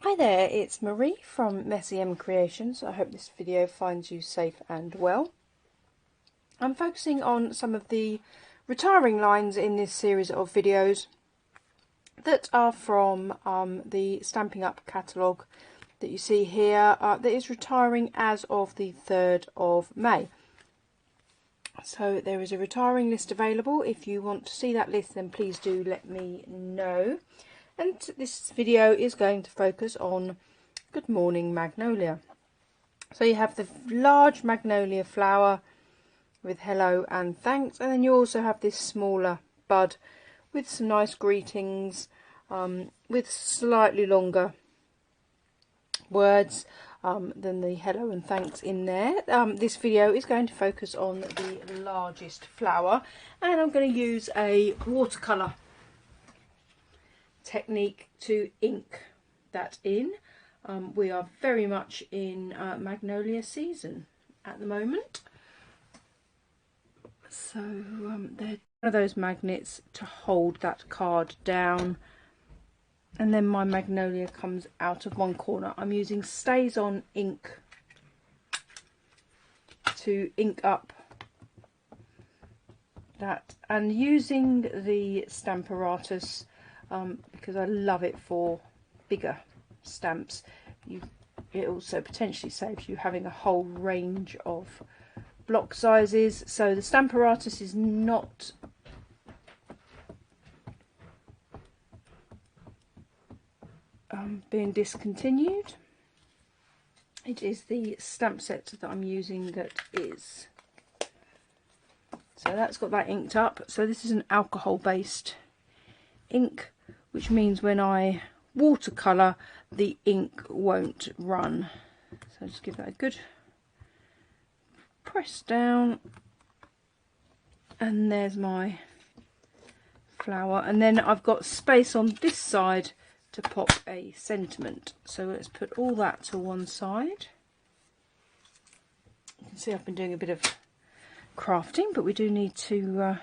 Hi there, it's Marie from messymcreations. I hope this video finds you safe and well. I'm focusing on some of the retiring lines in this series of videos that are from the Stampin' Up catalogue that you see here that is retiring as of the 3rd of May. So there is a retiring list available. If you want to see that list, then please do let me know. And this video is going to focus on Good Morning Magnolia. So you have the large Magnolia flower with hello and thanks, and then you also have this smaller bud with some nice greetings with slightly longer words than the hello and thanks in there. This video is going to focus on the largest flower, and I'm going to use a watercolour technique to ink that in. We are very much in magnolia season at the moment, so they're one of those magnets to hold that card down, and then my magnolia comes out of one corner. I'm using Stays On ink to ink up that, and using the Stamparatus because I love it for bigger stamps. It also potentially saves you having a whole range of block sizes. So the Stamparatus is not being discontinued. It is the stamp set that I'm using that is. So that's got that inked up. So this is an alcohol based ink, which means when I watercolour, the ink won't run. So just give that a good press down, and there's my flower. And then I've got space on this side to pop a sentiment. So let's put all that to one side. You can see I've been doing a bit of crafting, but we do need to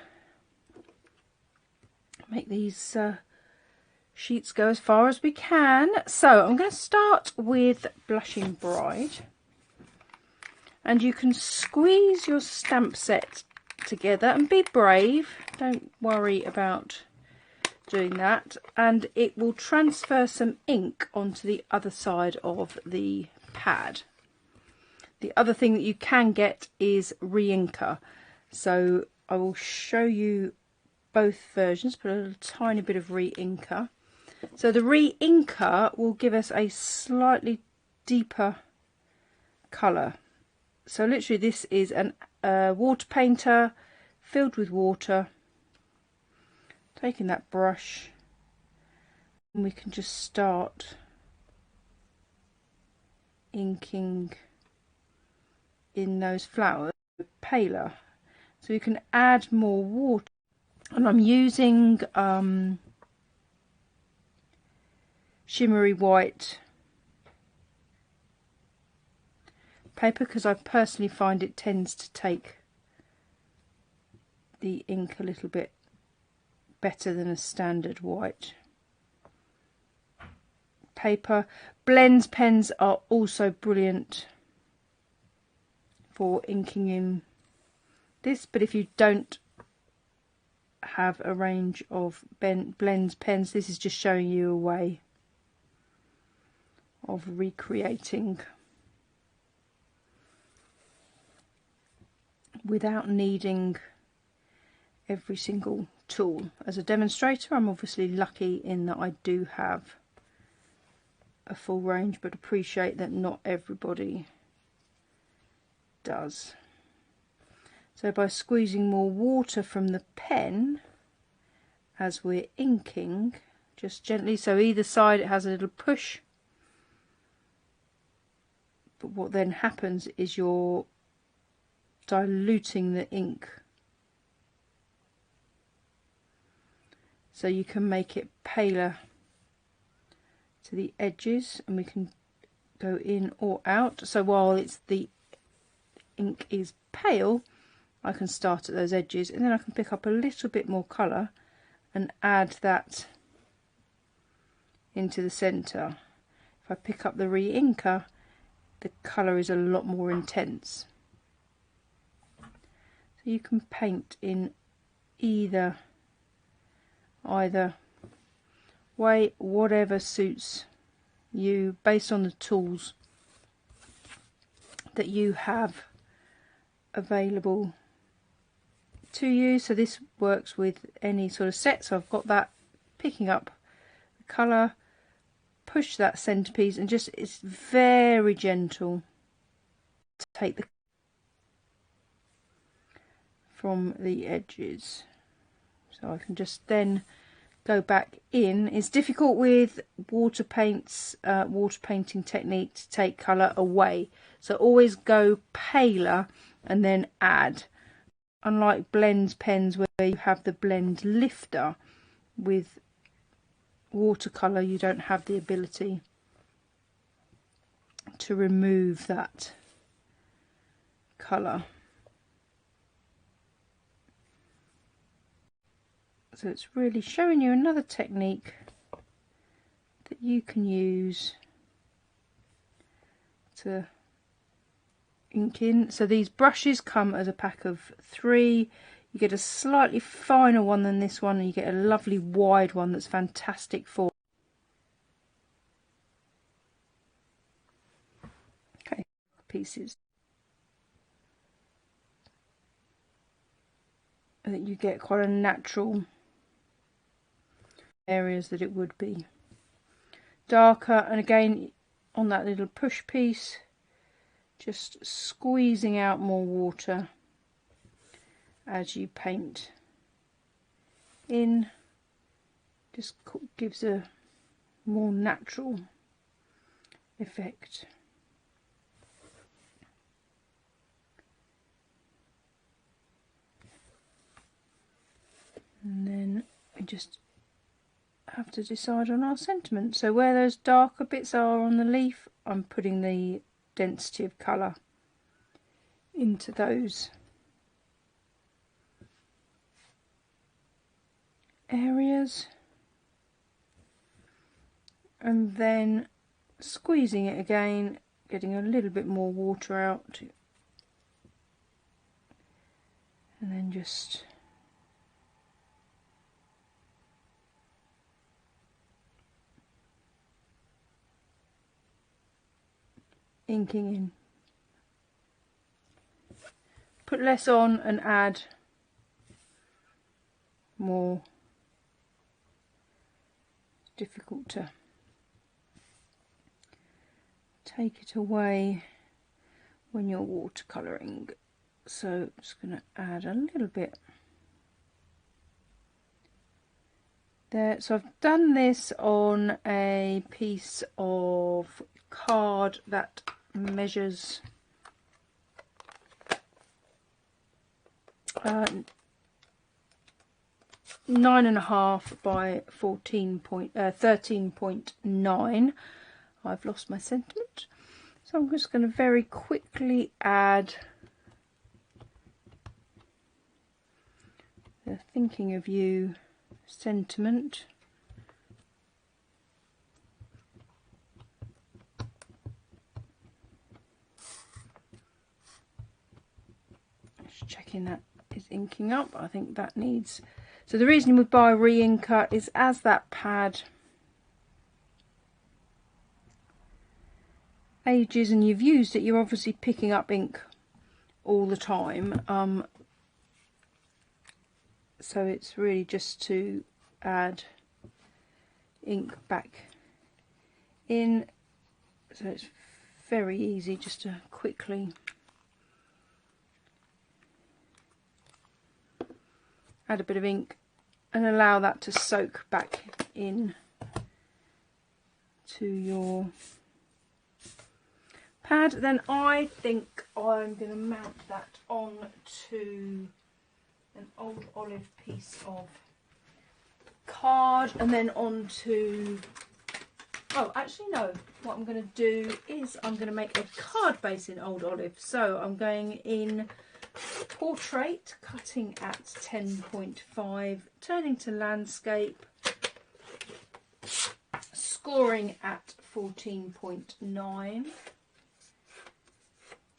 make these sheets go as far as we can. So I'm going to start with Blushing Bride, and you can squeeze your stamp set together and be brave, don't worry about doing that, and it will transfer some ink onto the other side of the pad. The other thing that you can get is re-inker, so I will show you both versions. Put a little tiny bit of re-inker. So the re-inker will give us a slightly deeper colour. So literally this is a water painter filled with water. Taking that brush, and we can just start inking in those flowers paler. So you can add more water. And I'm using shimmery white paper because I personally find it tends to take the ink a little bit better than a standard white paper. Blends pens are also brilliant for inking in this, but if you don't have a range of blends pens, this is just showing you a way of recreating without needing every single tool. As a demonstrator, I'm obviously lucky in that I do have a full range, but appreciate that not everybody does. So by squeezing more water from the pen as we're inking, just gently, so either side it has a little push, but what then happens is you're diluting the ink, so you can make it paler to the edges, and we can go in or out. So while it's the ink is pale, I can start at those edges, and then I can pick up a little bit more colour and add that into the centre. if I pick up the re-inker, the colour is a lot more intense. So you can paint in either way, whatever suits you based on the tools that you have available to you. So this works with any sort of set. So I've got that, picking up the colour, push that centerpiece, and just, it's very gentle to take the from the edges. So I can just then go back in. It's difficult with water paints, water painting technique, to take colour away. So always go paler and then add. Unlike blend pens where you have the blend lifter, with watercolour you don't have the ability to remove that colour. So it's really showing you another technique that you can use to ink in. So these brushes come as a pack of 3. You get a slightly finer one than this one, and you get a lovely wide one that's fantastic for. Okay, pieces. I think you get quite a natural areas that it would be darker, and again on that little push piece, just squeezing out more water as you paint in, just gives a more natural effect. And then we just have to decide on our sentiment. So where those darker bits are on the leaf, I'm putting the density of colour into those areas, and then squeezing it again, getting a little bit more water out, and then just inking in. Put less on and add more. It's difficult to take it away when you're watercolouring. So I'm just going to add a little bit there. So I've done this on a piece of card that measures 9.5 by 13.9. I've lost my sentiment, so I'm just going to very quickly add the thinking of you sentiment. Just checking that is inking up. I think that needs, so the reason we buy a re-inker is as that pad ages and you've used it, you're obviously picking up ink all the time, so it's really just to add ink back in. So it's very easy just to quickly add a bit of ink and allow that to soak back in to your pad. Then I think I'm going to mount that on to an old olive piece of card, and then onto, oh actually no, what I'm going to do is I'm going to make a card base in old olive. So I'm going in portrait, cutting at 10.5, turning to landscape, scoring at 14.9.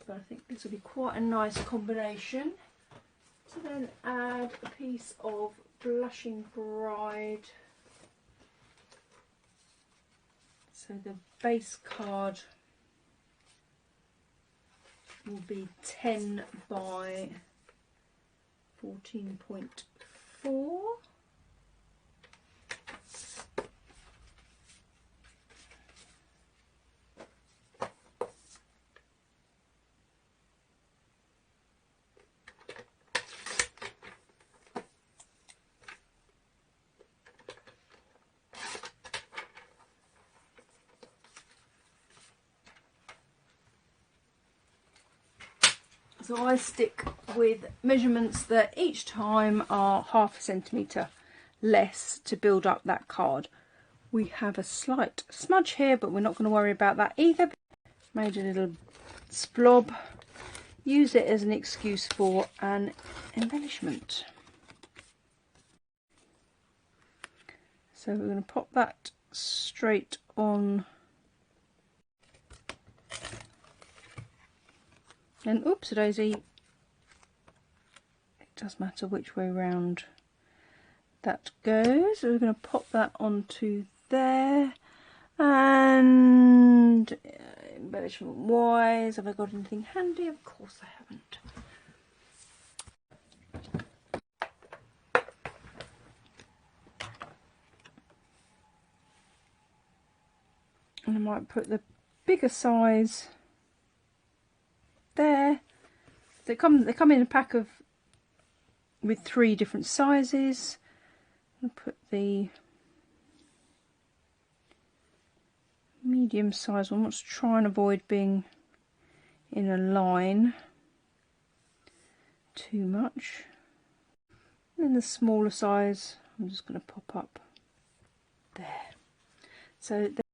But I think this will be quite a nice combination. To then add a piece of Blushing Bride. So the base card will be 10 by 14.4. So I stick with measurements that each time are ½ centimetre less to build up that card. We have a slight smudge here, but we're not going to worry about that either. Made a little splob. Use it as an excuse for an embellishment. So we're going to pop that straight on. And oops, daisy, it does matter which way round that goes. So we're going to pop that onto there. And embellishment wise, have I got anything handy? Of course I haven't. And I might put the bigger size there. They come in a pack of with 3 different sizes. I'll put the medium size one. Let's try and avoid being in a line too much. And then the smaller size I'm just going to pop up there. So